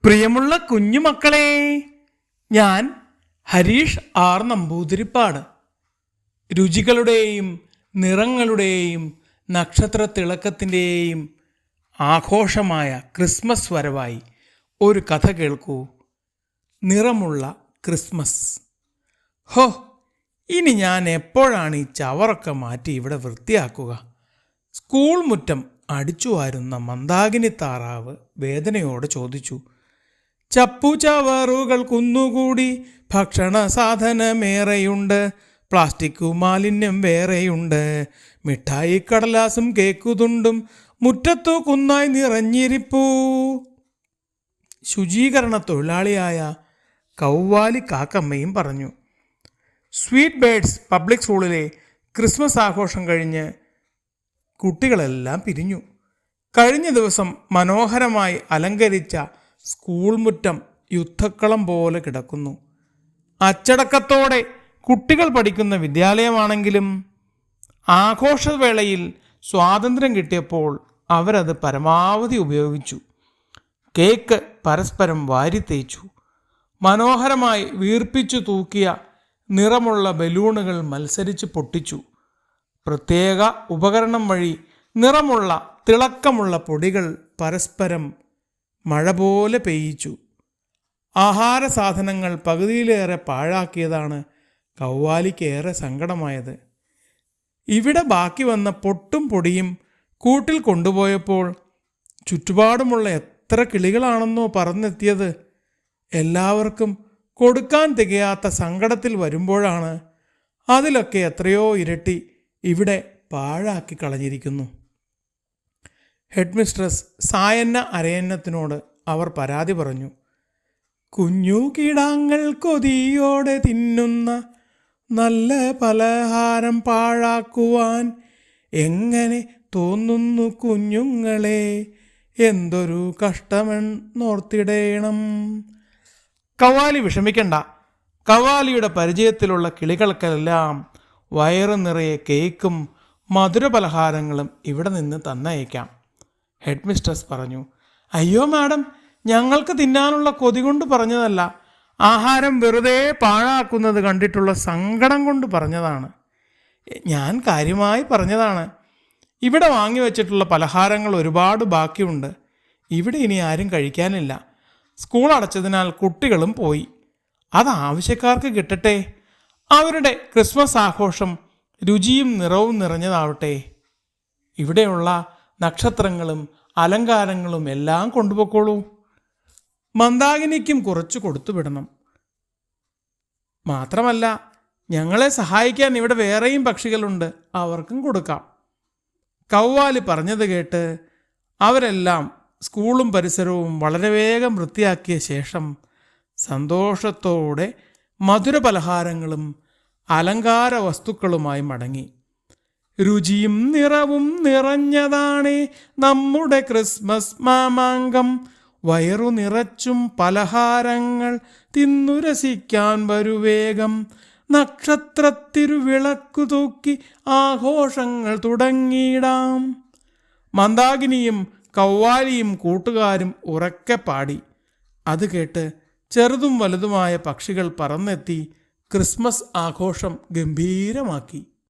പ്രിയമുള്ള കുഞ്ഞുമക്കളെ, ഞാൻ ഹരീഷ് ആർ നമ്പൂതിരിപ്പാട്. രുചികളുടെയും നിറങ്ങളുടെയും നക്ഷത്രത്തിളക്കത്തിൻ്റെയും ആഘോഷമായ ക്രിസ്മസ് വരവായി ഒരു കഥ കേൾക്കൂ. നിറമുള്ള ക്രിസ്മസ്. ഹോ, ഇനി ഞാൻ എപ്പോഴാണ് ഈ ചവറൊക്കെ മാറ്റി ഇവിടെ വൃത്തിയാക്കുക? സ്കൂൾ മുറ്റം അടിച്ചു വാരുന്ന മന്ദാകിനി താറാവ് വേദനയോടെ ചോദിച്ചു. ചപ്പുചവറുകൾ കുന്നുകൂടി, ഭക്ഷണ സാധനമേറെയുണ്ട്, പ്ലാസ്റ്റിക് മാലിന്യം വേറെയുണ്ട്, മിഠായി കടലാസും കേക്കുതുണ്ടും മുറ്റത്തു കുന്നായി നിറഞ്ഞിരിപ്പൂ. ശുചീകരണ തൊഴിലാളിയായ കൗവാലി കാക്കമ്മയും പറഞ്ഞു. സ്വീറ്റ് ബേഡ്സ് പബ്ലിക് സ്കൂളിലെ ക്രിസ്മസ് ആഘോഷം കഴിഞ്ഞ് കുട്ടികളെല്ലാം പിരിഞ്ഞു. കഴിഞ്ഞ ദിവസം മനോഹരമായി അലങ്കരിച്ച സ്കൂൾ മുറ്റം യുദ്ധക്കളം പോലെ കിടക്കുന്നു. അച്ചടക്കത്തോടെ കുട്ടികൾ പഠിക്കുന്ന വിദ്യാലയമാണെങ്കിലും ആഘോഷവേളയിൽ സ്വാതന്ത്ര്യം കിട്ടിയപ്പോൾ അവരത് പരമാവധി ഉപയോഗിച്ചു. കേക്ക് പരസ്പരം വാരിത്തേച്ചു. മനോഹരമായി വീർപ്പിച്ചു തൂക്കിയ നിറമുള്ള ബലൂണുകൾ മത്സരിച്ച് പൊട്ടിച്ചു. പ്രത്യേക ഉപകരണം വഴി നിറമുള്ള തിളക്കമുള്ള പൊടികൾ പരസ്പരം മഴ പോലെ പെയ്യിച്ചു. ആഹാര സാധനങ്ങൾ പകുതിയിലേറെ പാഴാക്കിയതാണ് കൗവാലിക്കേറെ സങ്കടമായത്. ഇവിടെ ബാക്കി വന്ന പൊട്ടും പൊടിയും കൂട്ടിൽ കൊണ്ടുപോയപ്പോൾ ചുറ്റുപാടുമുള്ള എത്ര കിളികളാണെന്നോ പറന്നെത്തിയത്. എല്ലാവർക്കും കൊടുക്കാൻ തികയാത്ത സങ്കടത്തിൽ വരുമ്പോഴാണ് അതിലൊക്കെ എത്രയോ ഇരട്ടി ഇവിടെ പാഴാക്കി കളഞ്ഞിരിക്കുന്നു. ഹെഡ് മിസ്ട്രസ് സായന്ന അരയന്നത്തിനോട് അവർ പരാതി പറഞ്ഞു. കുഞ്ഞു കിടാങ്ങൾ കൊതിയോടെ തിന്നുന്ന നല്ല പലഹാരം പാഴാക്കുവാൻ എങ്ങനെ തോന്നുന്നു കുഞ്ഞുങ്ങളെ, എന്തൊരു കഷ്ടമെന്നോർത്തിടേണം. കവാലി വിഷമിക്കണ്ട. കവാലിയുടെ പരിചയത്തിലുള്ള കിളികൾക്കെല്ലാം വയറ് നിറയെ കേക്കും മധുരപലഹാരങ്ങളും ഇവിടെ നിന്ന് തന്നയക്കാം, ഹെഡ് മിസ്ട്രസ് പറഞ്ഞു. അയ്യോ മാഡം, ഞങ്ങൾക്ക് തിന്നാനുള്ള കൊതി കൊണ്ട് പറഞ്ഞതല്ല, ആഹാരം വെറുതെ പാഴാക്കുന്നത് കണ്ടിട്ടുള്ള സങ്കടം കൊണ്ട് പറഞ്ഞതാണ്. ഞാൻ കാര്യമായി പറഞ്ഞതാണ്. ഇവിടെ വാങ്ങി വച്ചിട്ടുള്ള പലഹാരങ്ങൾ ഒരുപാട് ബാക്കിയുണ്ട്. ഇവിടെ ഇനി ആരും കഴിക്കാനില്ല. സ്കൂൾ അടച്ചതിനാൽ കുട്ടികളും പോയി. അത് ആവശ്യക്കാർക്ക് കിട്ടട്ടെ. അവരുടെ ക്രിസ്മസ് ആഘോഷം രുചിയും നിറവും നിറഞ്ഞതാവട്ടെ. ഇവിടെയുള്ള നക്ഷത്രങ്ങളും അലങ്കാരങ്ങളും എല്ലാം കൊണ്ടുപോയിക്കോളൂ. മന്ദാകിനിക്കും കുറച്ച് കൊടുത്തുവിടണം. മാത്രമല്ല, ഞങ്ങളെ സഹായിക്കാൻ ഇവിടെ വേറെയും പക്ഷികളുണ്ട്, അവർക്കും കൊടുക്കാം. കൗവാലി പറഞ്ഞത് കേട്ട് അവരെല്ലാം സ്കൂളും പരിസരവും വളരെ വേഗം വൃത്തിയാക്കിയ ശേഷം സന്തോഷത്തോടെ മധുരപലഹാരങ്ങളും അലങ്കാര വസ്തുക്കളുമായി മടങ്ങി. രുചിയും നിറവും നിറഞ്ഞതാണ് നമ്മുടെ ക്രിസ്മസ് മാമാങ്കം, വയറു നിറച്ചും പലഹാരങ്ങൾ തിന്നുരസിക്കാൻ വരുവേഗം, നക്ഷത്രത്തിരുവിളക്കു തൂക്കി ആഘോഷങ്ങൾ തുടങ്ങിയിടാം. മന്ദാകിനിയും കൗവാലിയും കൂട്ടുകാരും ഉറക്കെ പാടി. അത് കേട്ട് ചെറുതും വലുതുമായ പക്ഷികൾ പറന്നെത്തി ക്രിസ്മസ് ആഘോഷം ഗംഭീരമാക്കി.